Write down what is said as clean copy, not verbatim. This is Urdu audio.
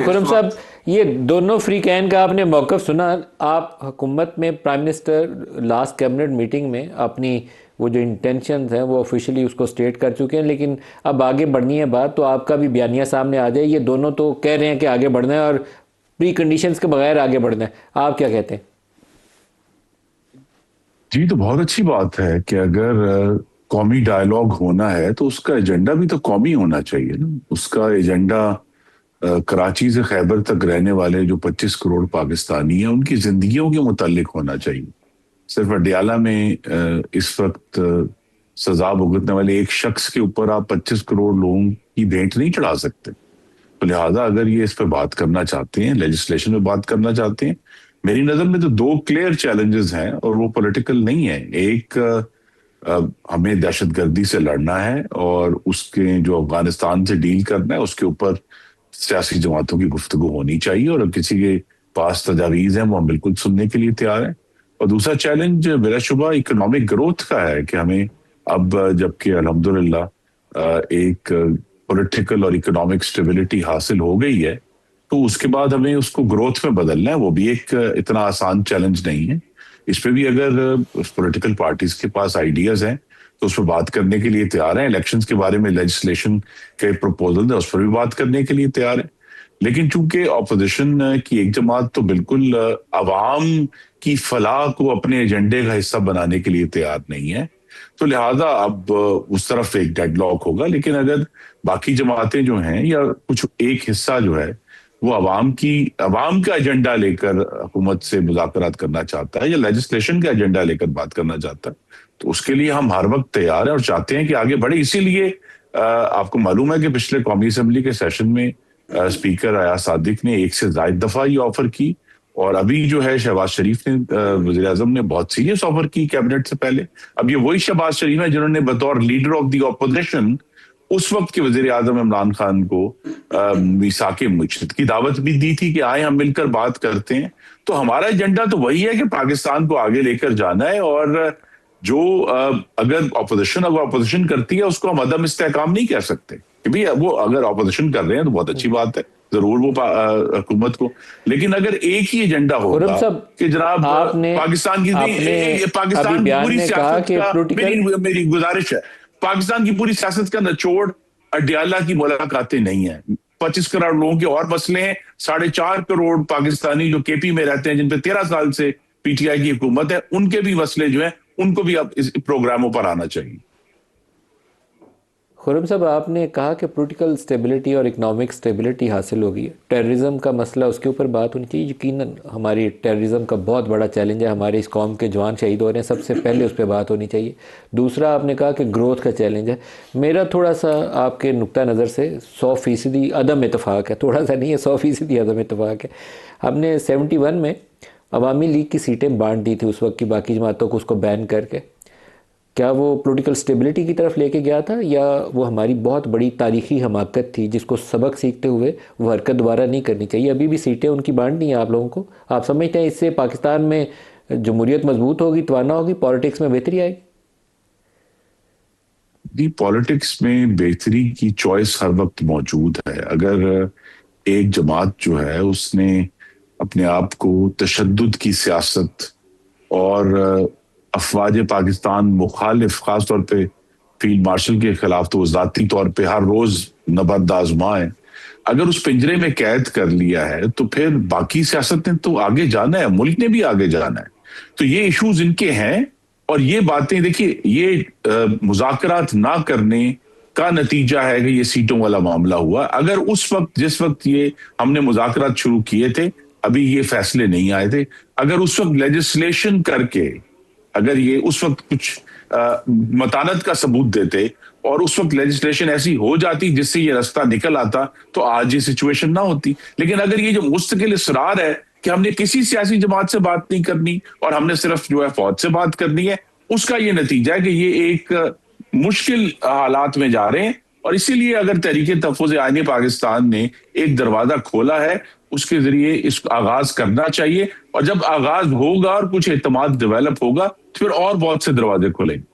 خرم صاحب، یہ دونوں فریقین کا آپ نے موقف سنا. آپ حکومت میں prime minister last cabinet meeting میں اپنی وہ جو انٹینشنز ہیں وہ آفیشلی اس کو سٹیٹ کر چکے ہیں، لیکن اب آگے بڑھنی ہے بات تو آپ کا بھی بیانیہ سامنے آ جائے. یہ دونوں تو کہہ رہے ہیں کہ آگے بڑھنا ہے اور پری کنڈیشنز کے بغیر آگے بڑھنا ہے. آپ کیا کہتے ہیں؟ جی، تو بہت اچھی بات ہے کہ اگر قومی ڈائلاگ ہونا ہے تو اس کا ایجنڈا بھی تو قومی ہونا چاہیے نا. اس کا ایجنڈا کراچی سے خیبر تک رہنے والے جو 25 کروڑ پاکستانی ہیں ان کی زندگیوں کے متعلق ہونا چاہیے. صرف اڈیالہ میں اس وقت سزا بھگتنے والے ایک شخص کے اوپر آپ 25 کروڑ لوگوں کی بھیٹ نہیں چڑھا سکتے. تو لہٰذا اگر یہ اس پہ بات کرنا چاہتے ہیں، لیجسلیشن میں بات کرنا چاہتے ہیں، میری نظر میں تو دو کلیئر چیلنجز ہیں اور وہ پولیٹیکل نہیں ہیں. ایک ہمیں دہشت گردی سے لڑنا ہے اور اس کے جو افغانستان سے ڈیل کرنا ہے اس کے اوپر سیاسی جماعتوں کی گفتگو ہونی چاہیے، اور کسی کے پاس تجاویز ہیں وہ ہم بالکل سننے کے لیے تیار ہیں. اور دوسرا چیلنج بلا شبہ اکنامک گروتھ کا ہے کہ ہمیں اب جبکہ الحمدللہ ایک پولیٹیکل اور اکنامک سٹیبلٹی حاصل ہو گئی ہے تو اس کے بعد ہمیں اس کو گروتھ میں بدلنا ہے. وہ بھی ایک اتنا آسان چیلنج نہیں ہے. اس پہ بھی اگر پولیٹیکل پارٹیز کے پاس آئیڈیاز ہیں تو اس پہ بات کرنے کے لیے تیار ہیں. الیکشنز کے بارے میں لیجسلیشن کے پروپوزل ہیں، اس پر بھی بات کرنے کے لیے تیار ہیں. لیکن چونکہ اپوزیشن کی ایک جماعت تو بالکل عوام کی فلاح کو اپنے ایجنڈے کا حصہ بنانے کے لیے تیار نہیں ہے، تو لہٰذا اب اس طرف ایک ڈیڈ لاک ہوگا. لیکن اگر باقی جماعتیں جو ہیں یا کچھ ایک حصہ جو ہے وہ عوام کا ایجنڈا لے کر حکومت سے مذاکرات کرنا چاہتا ہے یا لیجسلیشن کا ایجنڈا لے کر بات کرنا چاہتا ہے تو اس کے لیے ہم ہر وقت تیار ہیں اور چاہتے ہیں کہ آگے بڑھے. اسی لیے آپ کو معلوم ہے کہ پچھلے قومی اسمبلی کے سیشن میں اسپیکر ایاز صادق نے 1 سے زائد دفعہ یہ آفر کی، اور ابھی جو ہے شہباز شریف نے وزیر اعظم نے بہت سیریس آفر کی کیبنٹ سے پہلے. اب یہ وہی شہباز شریف ہے جنہوں نے بطور لیڈر آف دی اپوزیشن اس وقت کے وزیر اعظم عمران خان کو میثاق مجتمع کی دعوت بھی دی تھی کہ آئے ہم مل کر بات کرتے ہیں. تو ہمارا ایجنڈا تو وہی ہے کہ پاکستان کو آگے لے کر جانا ہے، اور جو اگر اپوزیشن کرتی ہے اس کو ہم عدم استحکام نہیں کہہ سکتے کہ بھی وہ اگر اپوزیشن کر رہے ہیں تو بہت اچھی بات ہے، ضرور وہ حکومت کو. لیکن اگر ایک ہی ایجنڈا ہوگا کہ جناب پاکستان کی پوری سیاست کا، میری گزارش ہے، پاکستان کی پوری سیاست کا نچوڑ اڈیالہ کی ملاقاتیں نہیں ہیں. 25 کروڑ لوگوں کے اور مسئلے ہیں، 4.5 کروڑ پاکستانی جو کے پی میں رہتے ہیں جن پہ 13 سال سے پی ٹی آئی کی حکومت ہے، ان کے بھی مسئلے جو ہیں ان کو بھی اب اس پروگراموں پر آنا چاہیے. خرم صاحب، آپ نے کہا کہ پولیٹیکل سٹیبلٹی اور اکنامک سٹیبلٹی حاصل ہوگی ہے. ٹیررزم کا مسئلہ اس کے اوپر بات ہونی چاہیے. یقیناً ہماری ٹیررزم کا بہت بڑا چیلنج ہے، ہمارے اس قوم کے جوان شہید ہو رہے ہیں، سب سے پہلے اس پہ بات ہونی چاہیے. دوسرا آپ نے کہا کہ گروتھ کا چیلنج ہے. میرا تھوڑا سا آپ کے نقطہ نظر سے 100% عدم اتفاق ہے، تھوڑا سا نہیں ہے، 100% عدم اتفاق ہے. ہم نے 71 میں عوامی لیگ کی سیٹیں بانٹ دی تھی اس وقت کی باقی جماعتوں کو، اس کو بین کر کے. کیا وہ پولیٹیکل سٹیبلٹی کی طرف لے کے گیا تھا یا وہ ہماری بہت بڑی تاریخی حماقت تھی جس کو سبق سیکھتے ہوئے وہ حرکت دوبارہ نہیں کرنی چاہیے؟ ابھی بھی سیٹیں ان کی بانٹنی ہیں آپ لوگوں کو. آپ سمجھتے ہیں اس سے پاکستان میں جمہوریت مضبوط ہوگی، توانا ہوگی، پالیٹکس میں بہتری آئے گی؟ جی، پالیٹکس میں بہتری کی چوائس ہر وقت موجود ہے. اگر ایک جماعت جو ہے اس نے اپنے آپ کو تشدد کی سیاست اور افواج پاکستان مخالف، خاص طور پہ فیلڈ مارشل کے خلاف تو ذاتی طور پہ ہر روز نبرد آزمائیں، اگر اس پنجرے میں قید کر لیا ہے تو پھر باقی سیاست نے تو آگے جانا ہے، ملک نے بھی آگے جانا ہے. تو یہ ایشوز ان کے ہیں، اور یہ باتیں دیکھیے، یہ مذاکرات نہ کرنے کا نتیجہ ہے کہ یہ سیٹوں والا معاملہ ہوا. اگر اس وقت جس وقت یہ ہم نے مذاکرات شروع کیے تھے ابھی یہ فیصلے نہیں آئے تھے، اگر اس وقت لیجسلیشن کر کے اگر یہ اس وقت کچھ متانت کا ثبوت دیتے اور اس وقت لیجسلیشن ایسی ہو جاتی جس سے یہ رستہ نکل آتا تو آج یہ سچویشن نہ ہوتی. لیکن اگر یہ جو مستقل اصرار ہے کہ ہم نے کسی سیاسی جماعت سے بات نہیں کرنی اور ہم نے صرف جو ہے فوج سے بات کرنی ہے، اس کا یہ نتیجہ ہے کہ یہ ایک مشکل حالات میں جا رہے ہیں. اور اسی لیے اگر تحریک تحفظ آئین پاکستان نے ایک دروازہ کھولا ہے، اس کے ذریعے اس کو آغاز کرنا چاہیے، اور جب آغاز ہوگا اور کچھ اعتماد ڈیولپ ہوگا تو پھر اور بہت سے دروازے کھلیں گے.